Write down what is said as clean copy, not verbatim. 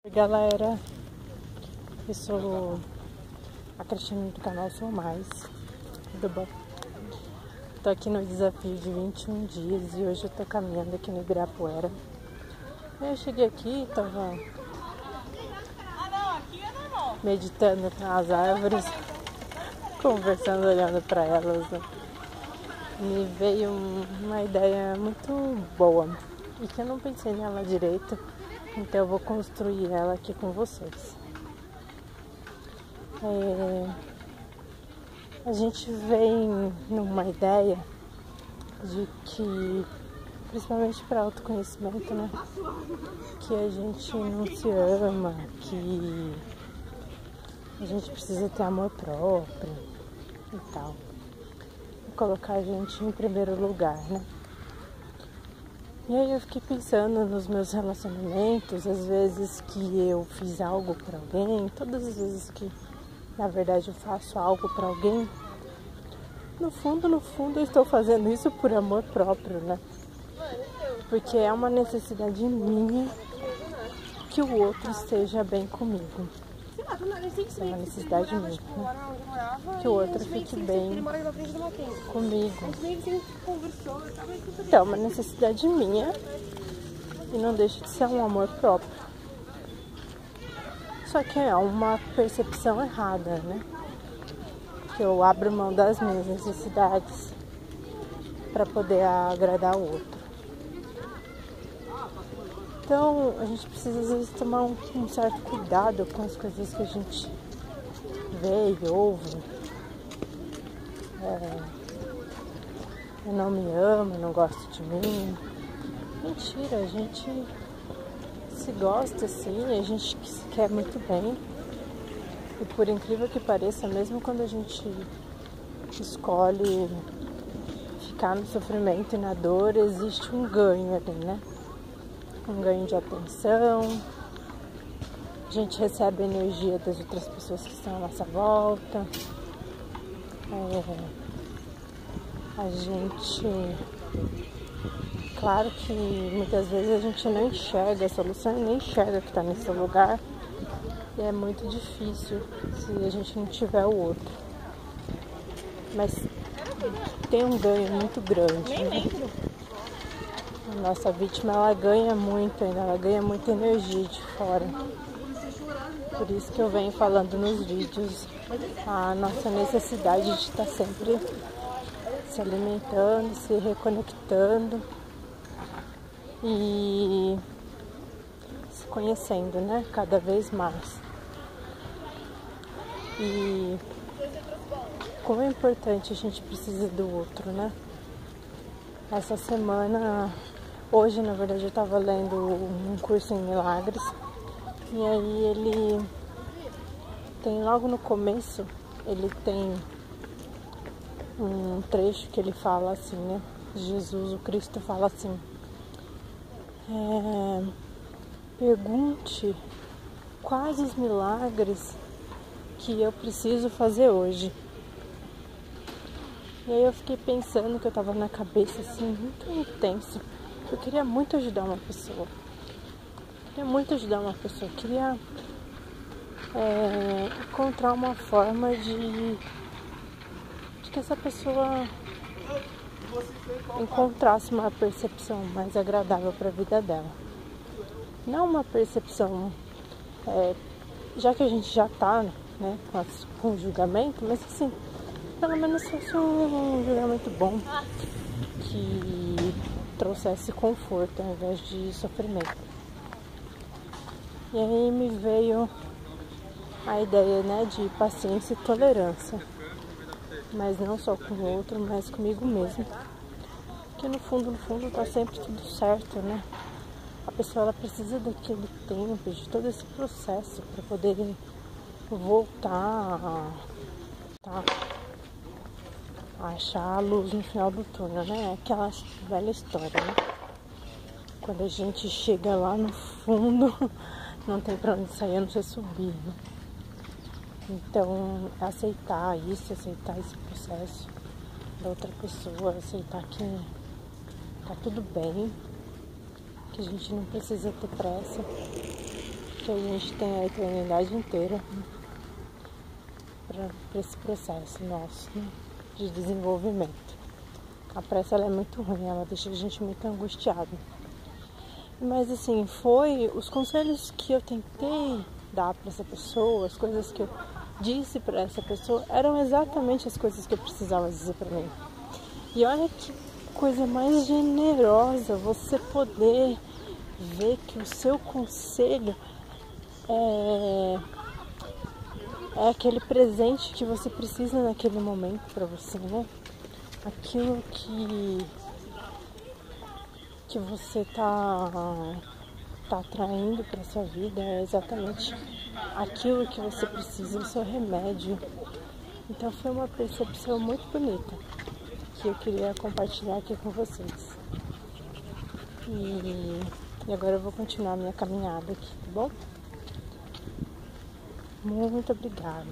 Oi galera, eu sou a Cristina do canal Sou Mais, tudo bom? Tô aqui no desafio de 21 dias e hoje eu tô caminhando aqui no Ibirapuera. Eu cheguei aqui, tava meditando nas árvores, conversando, olhando para elas, né? Me veio uma ideia muito boa e que eu não pensei nela direito. Então eu vou construir ela aqui com vocês. A gente vem numa ideia de que, principalmente para autoconhecimento, né? Que a gente não se ama, que a gente precisa ter amor próprio e tal. E colocar a gente em primeiro lugar, né? E aí eu fiquei pensando nos meus relacionamentos, às vezes que eu fiz algo para alguém, todas as vezes que, na verdade, eu faço algo para alguém, no fundo, eu estou fazendo isso por amor próprio, né? Porque é uma necessidade minha que o outro esteja bem comigo. É uma necessidade minha, né? Que o outro fique bem comigo. Então, é uma necessidade minha e não deixa de ser um amor próprio. Só que é uma percepção errada, né? Que eu abro mão das minhas necessidades para poder agradar o outro. Então, a gente precisa às vezes tomar um certo cuidado com as coisas que a gente vê e ouve. Eu não me amo, não gosto de mim. Mentira, a gente se gosta sim, a gente se quer muito bem. E por incrível que pareça, mesmo quando a gente escolhe ficar no sofrimento e na dor, existe um ganho ali, né? Um ganho de atenção. A gente recebe a energia das outras pessoas que estão à nossa volta. A gente... Claro que muitas vezes a gente não enxerga a solução e nem enxerga que está nesse lugar. E é muito difícil se a gente não tiver o outro. Mas tem um ganho muito grande, né? A nossa vítima, ela ganha muito ainda, ela ganha muita energia de fora. Por isso que eu venho falando nos vídeos a nossa necessidade de estar sempre se alimentando, se reconectando e se conhecendo, né? Cada vez mais. E como é importante a gente precisa do outro, né? Essa semana, hoje na verdade eu estava lendo um curso em milagres e aí ele tem logo no começo, ele tem um trecho que ele fala assim, né? Jesus, o Cristo fala assim, pergunte quais os milagres que eu preciso fazer hoje. E aí eu fiquei pensando que eu tava na cabeça assim, muito intenso. Eu queria muito ajudar uma pessoa. Queria encontrar uma forma de que essa pessoa encontrasse uma percepção mais agradável para a vida dela. Não uma percepção, já que a gente já tá, né, com o julgamento, mas assim, pelo menos fosse um julgamento bom, que trouxesse conforto ao invés de sofrimento. E aí me veio a ideia, né, de paciência e tolerância, mas não só com o outro, mas comigo mesmo. Porque no fundo tá sempre tudo certo, né? A pessoa ela precisa daquele tempo, de todo esse processo para poder voltar a achar a luz no final do túnel, né? Aquela velha história, né? Quando a gente chega lá no fundo, não tem pra onde sair, a não ser subir, né? Então, aceitar isso, aceitar esse processo da outra pessoa, aceitar que tá tudo bem, que a gente não precisa ter pressa, que a gente tem a eternidade inteira para esse processo nosso, né, de desenvolvimento. A pressa ela é muito ruim, ela deixa a gente muito angustiado. Mas assim, foi os conselhos que eu tentei dar para essa pessoa, as coisas que eu disse para essa pessoa, eram exatamente as coisas que eu precisava dizer para mim. E olha que coisa mais generosa você poder ver que o seu conselho é aquele presente que você precisa naquele momento para você, né? Aquilo que você tá atraindo para sua vida é exatamente aquilo que você precisa, o seu remédio. Então foi uma percepção muito bonita que eu queria compartilhar aqui com vocês. E agora eu vou continuar a minha caminhada aqui, tá bom? Muito obrigada.